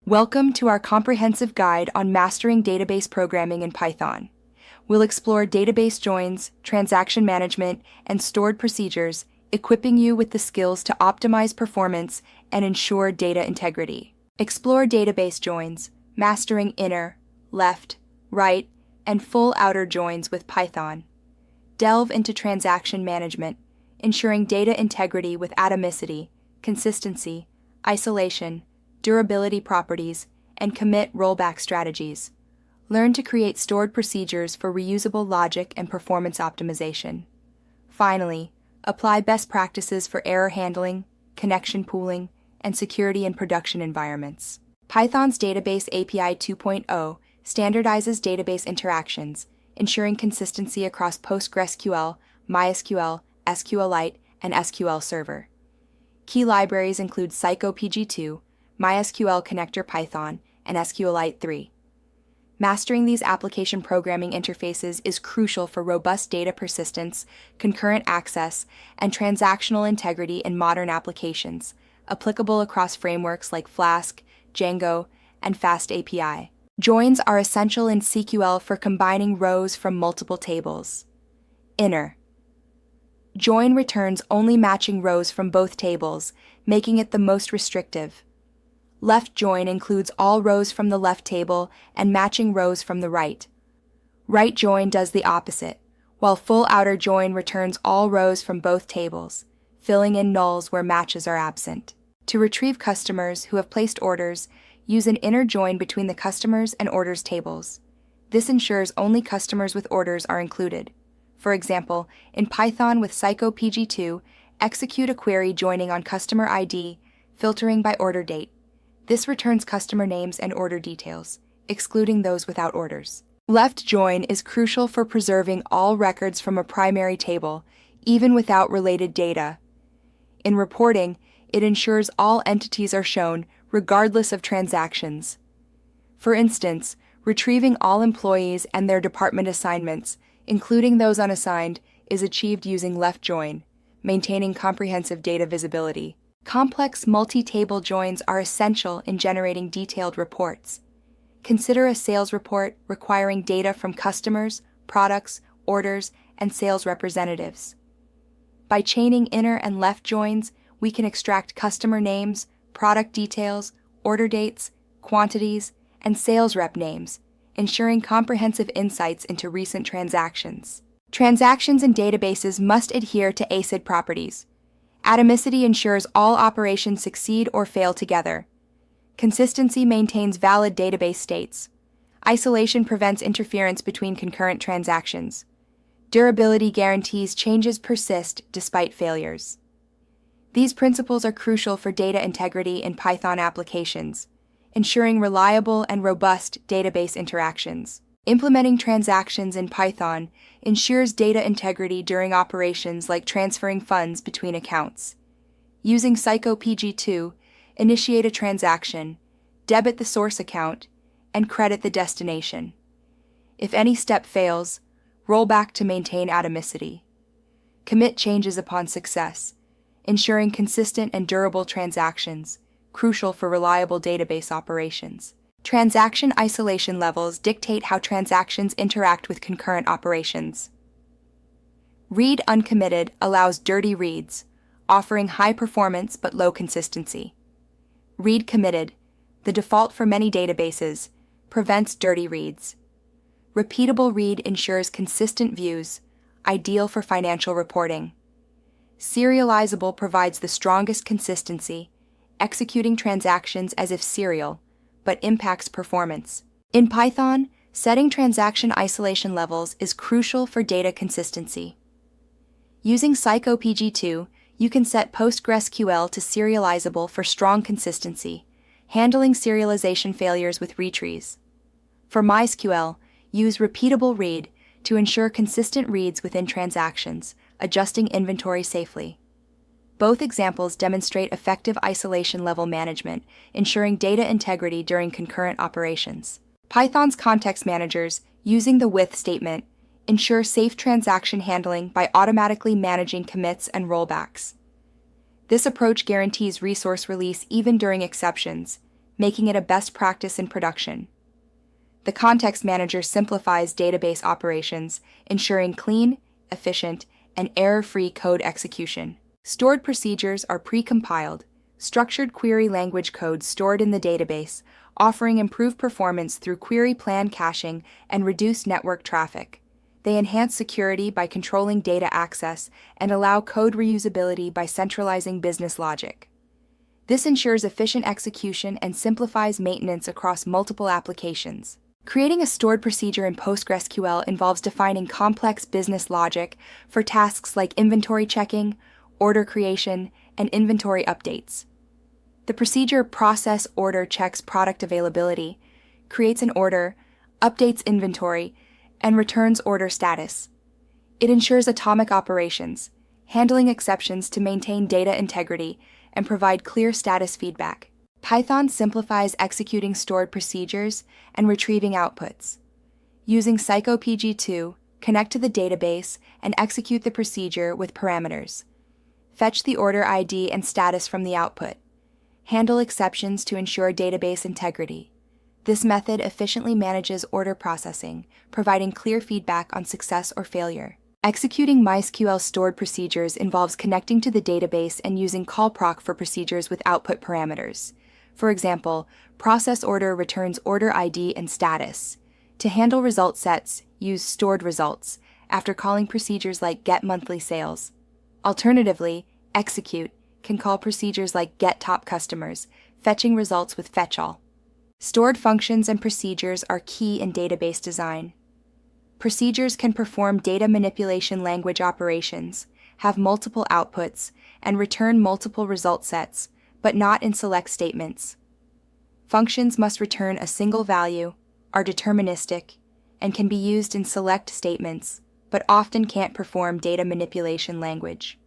Welcome to our comprehensive guide on mastering database programming in Python. We'll explore database joins, transaction management, and stored procedures, equipping you with the skills to optimize performance and ensure data integrity. Explore database joins, mastering inner, left, right, and full outer joins with Python. Delve into transaction management, ensuring data integrity with atomicity, consistency, isolation, durability properties, and commit rollback strategies. Learn to create stored procedures for reusable logic and performance optimization. Finally, apply best practices for error handling, connection pooling, and security in production environments. Python's Database API 2.0 standardizes database interactions, ensuring consistency across PostgreSQL, MySQL, SQLite, and SQL Server. Key libraries include PsychoPG2, MySQL Connector Python, and SQLite 3. Mastering these application programming interfaces is crucial for robust data persistence, concurrent access, and transactional integrity in modern applications, applicable across frameworks like Flask, Django, and FastAPI. Joins are essential in SQL for combining rows from multiple tables. Inner. Join returns only matching rows from both tables, making it the most restrictive. Left join includes all rows from the left table and matching rows from the right. Right join does the opposite, while full outer join returns all rows from both tables, filling in nulls where matches are absent. To retrieve customers who have placed orders, use an inner join between the customers and orders tables. This ensures only customers with orders are included. For example, in Python with PsychoPG2, execute a query joining on customer ID, filtering by order date. This returns customer names and order details, excluding those without orders. Left join is crucial for preserving all records from a primary table, even without related data. In reporting, it ensures all entities are shown, regardless of transactions. For instance, retrieving all employees and their department assignments, including those unassigned, is achieved using left join, maintaining comprehensive data visibility. Complex multi-table joins are essential in generating detailed reports. Consider a sales report requiring data from customers, products, orders, and sales representatives. By chaining inner and left joins, we can extract customer names, product details, order dates, quantities, and sales rep names, ensuring comprehensive insights into recent transactions. Transactions in databases must adhere to ACID properties. Atomicity ensures all operations succeed or fail together. Consistency maintains valid database states. Isolation prevents interference between concurrent transactions. Durability guarantees changes persist despite failures. These principles are crucial for data integrity in Python applications, ensuring reliable and robust database interactions. Implementing transactions in Python ensures data integrity during operations like transferring funds between accounts. Using PsychoPG2, initiate a transaction, debit the source account, and credit the destination. If any step fails, roll back to maintain atomicity. Commit changes upon success, ensuring consistent and durable transactions, crucial for reliable database operations. Transaction isolation levels dictate how transactions interact with concurrent operations. Read uncommitted allows dirty reads, offering high performance but low consistency. Read committed, the default for many databases, prevents dirty reads. Repeatable read ensures consistent views, ideal for financial reporting. Serializable provides the strongest consistency, executing transactions as if serial, but impacts performance. In Python, setting transaction isolation levels is crucial for data consistency. Using PsychoPG2, you can set PostgreSQL to serializable for strong consistency, handling serialization failures with retries. For MySQL, use repeatable read to ensure consistent reads within transactions, adjusting inventory safely. Both examples demonstrate effective isolation level management, ensuring data integrity during concurrent operations. Python's context managers, using the with statement, ensure safe transaction handling by automatically managing commits and rollbacks. This approach guarantees resource release even during exceptions, making it a best practice in production. The Context Manager simplifies database operations, ensuring clean, efficient, and error-free code execution. Stored procedures are pre-compiled, structured query language code stored in the database, offering improved performance through query plan caching and reduced network traffic. They enhance security by controlling data access and allow code reusability by centralizing business logic. This ensures efficient execution and simplifies maintenance across multiple applications. Creating a stored procedure in PostgreSQL involves defining complex business logic for tasks like inventory checking, order creation, and inventory updates. The procedure process order checks product availability, creates an order, updates inventory, and returns order status. It ensures atomic operations, handling exceptions to maintain data integrity and provide clear status feedback. Python simplifies executing stored procedures and retrieving outputs. Using psycopg2, connect to the database and execute the procedure with parameters. Fetch the order ID and status from the output. Handle exceptions to ensure database integrity. This method efficiently manages order processing, providing clear feedback on success or failure. Executing MySQL stored procedures involves connecting to the database and using callproc for procedures with output parameters. For example, process order returns order ID and status. To handle result sets, use stored results after calling procedures like getMonthlySales. Alternatively, execute can call procedures like getTopCustomers, fetching results with fetchall. Stored functions and procedures are key in database design. Procedures can perform data manipulation language operations, have multiple outputs, and return multiple result sets, but not in select statements. Functions must return a single value, are deterministic, and can be used in select statements, but often can't perform data manipulation language.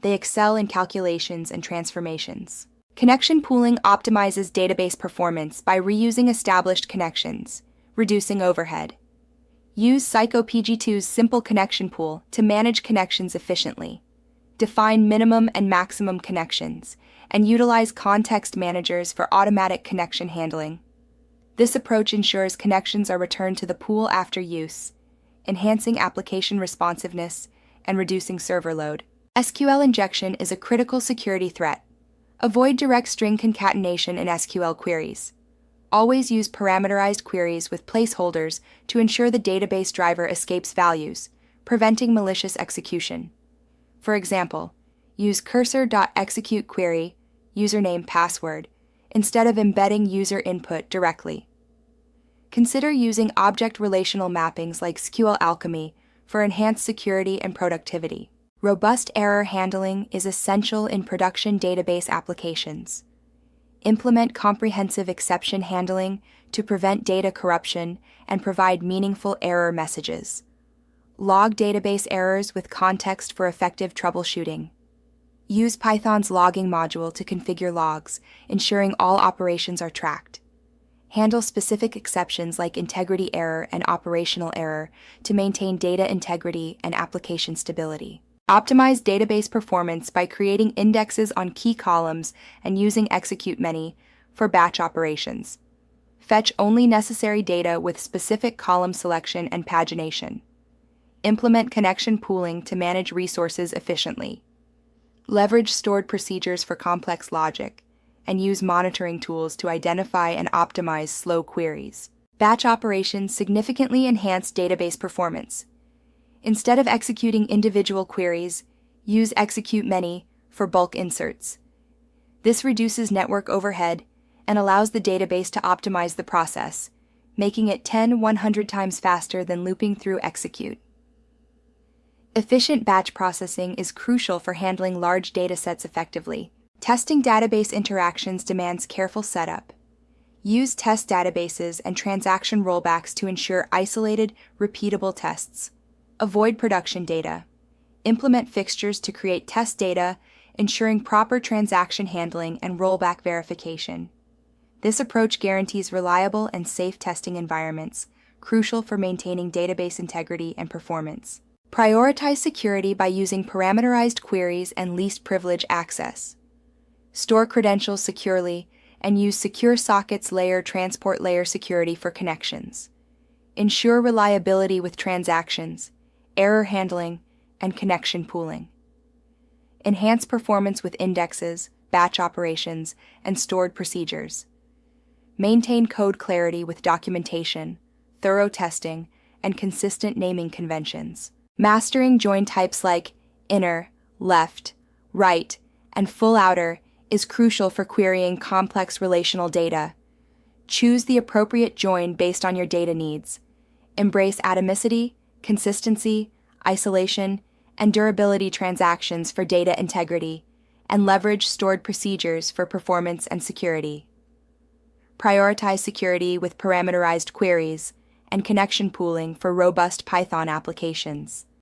They excel in calculations and transformations. Connection pooling optimizes database performance by reusing established connections, reducing overhead. Use psycopg2's simple connection pool to manage connections efficiently. Define minimum and maximum connections, and utilize context managers for automatic connection handling. This approach ensures connections are returned to the pool after use, enhancing application responsiveness and reducing server load. SQL injection is a critical security threat. Avoid direct string concatenation in SQL queries. Always use parameterized queries with placeholders to ensure the database driver escapes values, preventing malicious execution. For example, use cursor.executeQuery, username password, instead of embedding user input directly. Consider using object relational mappings like SQLAlchemy for enhanced security and productivity. Robust error handling is essential in production database applications. Implement comprehensive exception handling to prevent data corruption and provide meaningful error messages. Log database errors with context for effective troubleshooting. Use Python's logging module to configure logs, ensuring all operations are tracked. Handle specific exceptions like integrity error and operational error to maintain data integrity and application stability. Optimize database performance by creating indexes on key columns and using execute many for batch operations. Fetch only necessary data with specific column selection and pagination. Implement connection pooling to manage resources efficiently. Leverage stored procedures for complex logic, and use monitoring tools to identify and optimize slow queries. Batch operations significantly enhance database performance. Instead of executing individual queries, use execute many for bulk inserts. This reduces network overhead and allows the database to optimize the process, making it 10-100 times faster than looping through execute. Efficient batch processing is crucial for handling large datasets effectively. Testing database interactions demands careful setup. Use test databases and transaction rollbacks to ensure isolated, repeatable tests. Avoid production data. Implement fixtures to create test data, ensuring proper transaction handling and rollback verification. This approach guarantees reliable and safe testing environments, crucial for maintaining database integrity and performance. Prioritize security by using parameterized queries and least privilege access. Store credentials securely and use secure sockets layer transport layer security for connections. Ensure reliability with transactions, error handling, and connection pooling. Enhance performance with indexes, batch operations, and stored procedures. Maintain code clarity with documentation, thorough testing, and consistent naming conventions. Mastering join types like inner, left, right, and full outer is crucial for querying complex relational data. Choose the appropriate join based on your data needs. Embrace atomicity, consistency, isolation, and durability transactions for data integrity, and leverage stored procedures for performance and security. Prioritize security with parameterized queries and connection pooling for robust Python applications.